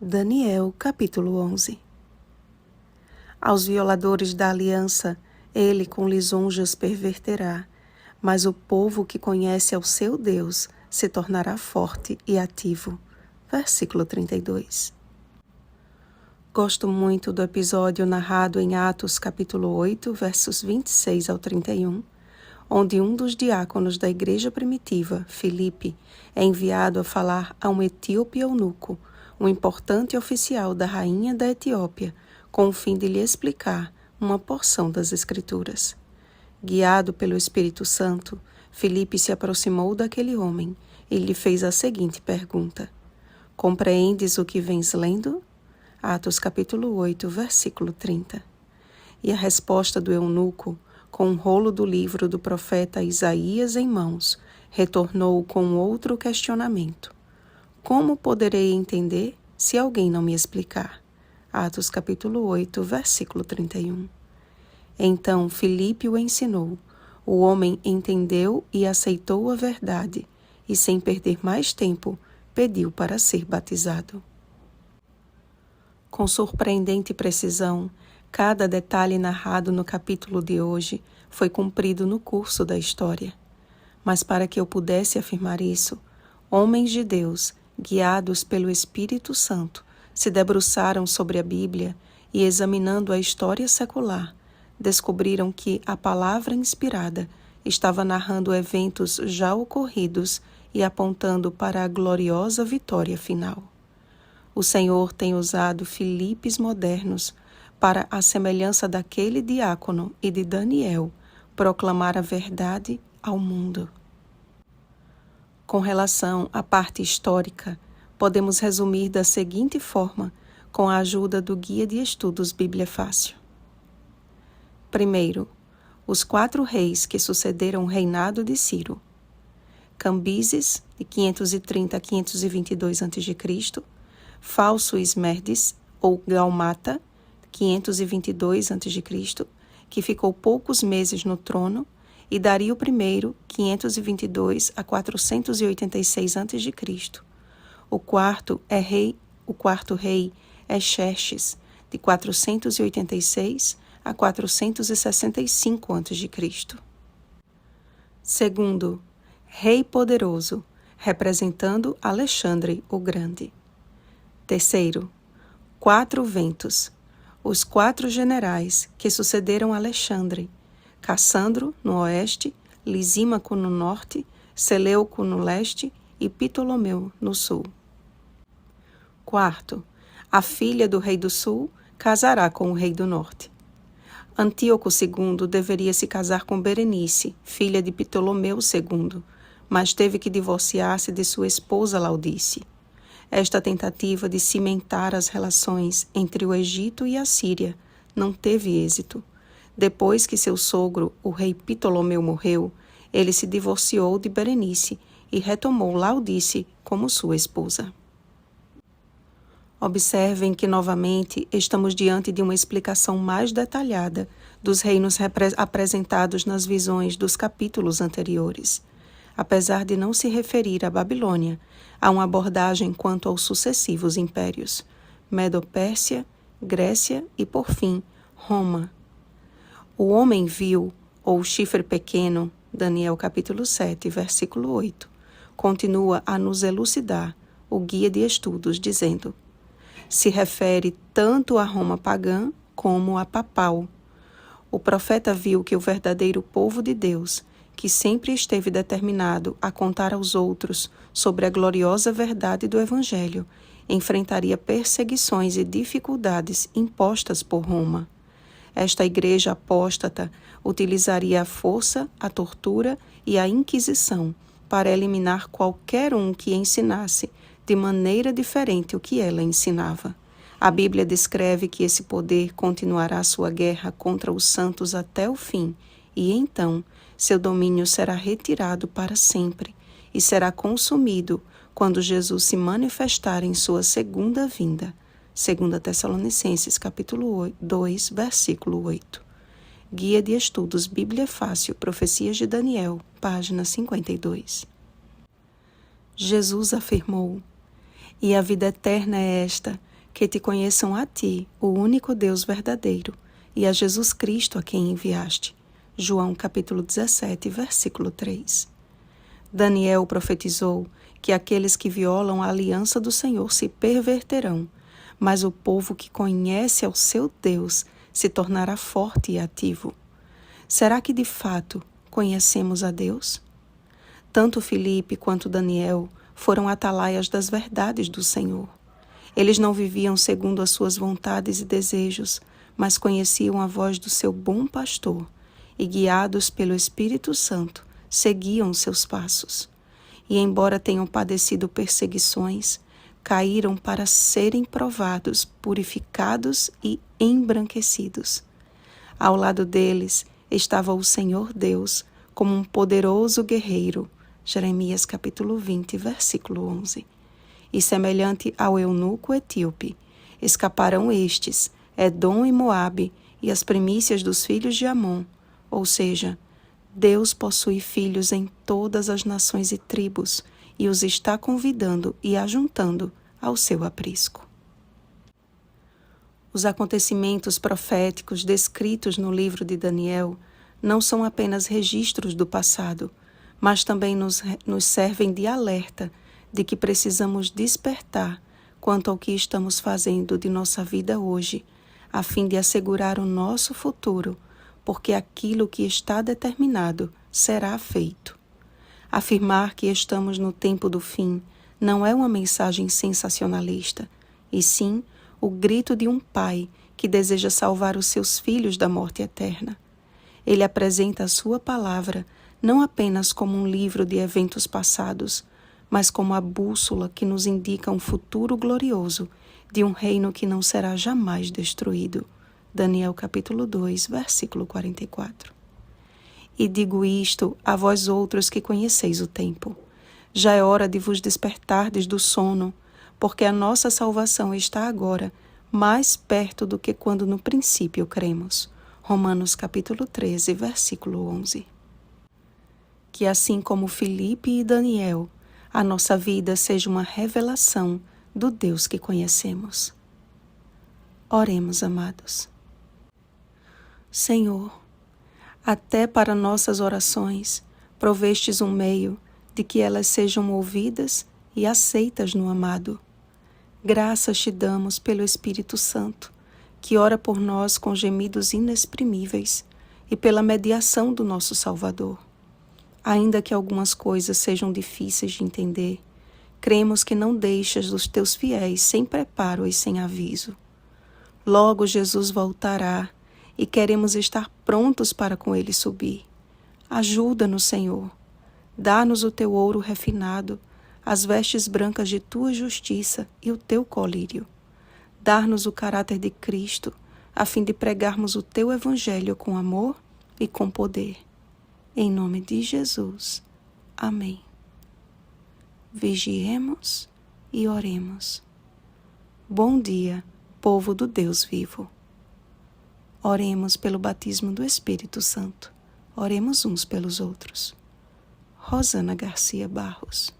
Daniel, capítulo 11. Aos violadores da aliança, ele com lisonjas perverterá, mas o povo que conhece ao seu Deus se tornará forte e ativo. Versículo 32. Gosto muito do episódio narrado em Atos capítulo 8, versos 26 ao 31, onde um dos diáconos da igreja primitiva, Filipe, é enviado a falar a um etíope eunuco, um importante oficial da rainha da Etiópia, com o fim de lhe explicar uma porção das Escrituras. Guiado pelo Espírito Santo, Filipe se aproximou daquele homem e lhe fez a seguinte pergunta: Compreendes o que vens lendo? Atos capítulo 8, versículo 30. E a resposta do eunuco, com um rolo do livro do profeta Isaías em mãos, retornou com outro questionamento: Como poderei entender se alguém não me explicar? Atos capítulo 8, versículo 31. Então Filipe o ensinou. O homem entendeu e aceitou a verdade, e sem perder mais tempo, pediu para ser batizado. Com surpreendente precisão, cada detalhe narrado no capítulo de hoje foi cumprido no curso da história. Mas para que eu pudesse afirmar isso, homens de Deus, guiados pelo Espírito Santo, se debruçaram sobre a Bíblia e, examinando a história secular, descobriram que a palavra inspirada estava narrando eventos já ocorridos e apontando para a gloriosa vitória final. O Senhor tem usado Filipes modernos para, à semelhança daquele diácono e de Daniel, proclamar a verdade ao mundo. Com relação à parte histórica, podemos resumir da seguinte forma, com a ajuda do Guia de Estudos Bíblia Fácil. Primeiro, os 4 reis que sucederam o reinado de Ciro: Cambises, de 530 a 522 a.C., Falso Esmerdes, ou Gaumata, 522 a.C., que ficou poucos meses no trono, e Dario I, 522 a 486 a.C. O quarto rei é Xerxes, de 486 a 465 a.C. Segundo, rei poderoso, representando Alexandre o Grande. Terceiro, 4 ventos, os 4 generais que sucederam Alexandre: Cassandro no oeste, Lisímaco no norte, Seleuco no leste e Ptolomeu no sul. Quarto, a filha do rei do sul casará com o rei do norte. Antíoco II deveria se casar com Berenice, filha de Ptolomeu II, mas teve que divorciar-se de sua esposa Laodice. Esta tentativa de cimentar as relações entre o Egito e a Síria não teve êxito. Depois que seu sogro, o rei Ptolomeu, morreu, ele se divorciou de Berenice e retomou Laodice como sua esposa. Observem que, novamente, estamos diante de uma explicação mais detalhada dos reinos apresentados nas visões dos capítulos anteriores. Apesar de não se referir à Babilônia, há uma abordagem quanto aos sucessivos impérios: Medo-Pérsia, Grécia e, por fim, Roma. O homem vil, ou chifre pequeno, Daniel capítulo 7, versículo 8, continua a nos elucidar o Guia de Estudos, dizendo: se refere tanto a Roma pagã como a papal. O profeta viu que o verdadeiro povo de Deus, que sempre esteve determinado a contar aos outros sobre a gloriosa verdade do Evangelho, enfrentaria perseguições e dificuldades impostas por Roma. Esta igreja apóstata utilizaria a força, a tortura e a Inquisição para eliminar qualquer um que ensinasse de maneira diferente o que ela ensinava. A Bíblia descreve que esse poder continuará sua guerra contra os santos até o fim, e então seu domínio será retirado para sempre e será consumido quando Jesus se manifestar em sua segunda vinda. 2 Tessalonicenses capítulo 2, versículo 8. Guia de Estudos Bíblia Fácil, Profecias de Daniel, página 52. Jesus afirmou: E a vida eterna é esta, que te conheçam a ti, o único Deus verdadeiro, e a Jesus Cristo a quem enviaste. João capítulo 17, versículo 3. Daniel profetizou que aqueles que violam a aliança do Senhor se perverterão, mas o povo que conhece ao seu Deus se tornará forte e ativo. Será que de fato conhecemos a Deus? Tanto Filipe quanto Daniel foram atalaias das verdades do Senhor. Eles não viviam segundo as suas vontades e desejos, mas conheciam a voz do seu bom pastor e, guiados pelo Espírito Santo, seguiam seus passos. E, embora tenham padecido perseguições, caíram para serem provados, purificados e embranquecidos. Ao lado deles estava o Senhor Deus, como um poderoso guerreiro. Jeremias capítulo 20, versículo 11. E semelhante ao eunuco etíope, escaparão estes, Edom e Moabe, e as primícias dos filhos de Amon, ou seja, Deus possui filhos em todas as nações e tribos, e os está convidando e ajuntando ao seu aprisco. Os acontecimentos proféticos descritos no livro de Daniel não são apenas registros do passado, mas também nos servem de alerta de que precisamos despertar quanto ao que estamos fazendo de nossa vida hoje, a fim de assegurar o nosso futuro, porque aquilo que está determinado será feito. Afirmar que estamos no tempo do fim não é uma mensagem sensacionalista, e sim o grito de um pai que deseja salvar os seus filhos da morte eterna. Ele apresenta a sua palavra não apenas como um livro de eventos passados, mas como a bússola que nos indica um futuro glorioso de um reino que não será jamais destruído. Daniel capítulo 2, versículo 44. E digo isto a vós outros que conheceis o tempo. Já é hora de vos despertardes do sono, porque a nossa salvação está agora mais perto do que quando no princípio cremos. Romanos capítulo 13, versículo 11. Que assim como Filipe e Daniel, a nossa vida seja uma revelação do Deus que conhecemos. Oremos, amados. Senhor, até para nossas orações, provestes um meio de que elas sejam ouvidas e aceitas no amado. Graças te damos pelo Espírito Santo, que ora por nós com gemidos inexprimíveis e pela mediação do nosso Salvador. Ainda que algumas coisas sejam difíceis de entender, cremos que não deixas os teus fiéis sem preparo e sem aviso. Logo Jesus voltará e queremos estar prontos para com ele subir. Ajuda-nos, Senhor. Dá-nos o teu ouro refinado, as vestes brancas de tua justiça e o teu colírio. Dar-nos o caráter de Cristo, a fim de pregarmos o teu evangelho com amor e com poder. Em nome de Jesus. Amém. Vigiemos e oremos. Bom dia, povo do Deus vivo. Oremos pelo batismo do Espírito Santo. Oremos uns pelos outros. Rosana Garcia Barros.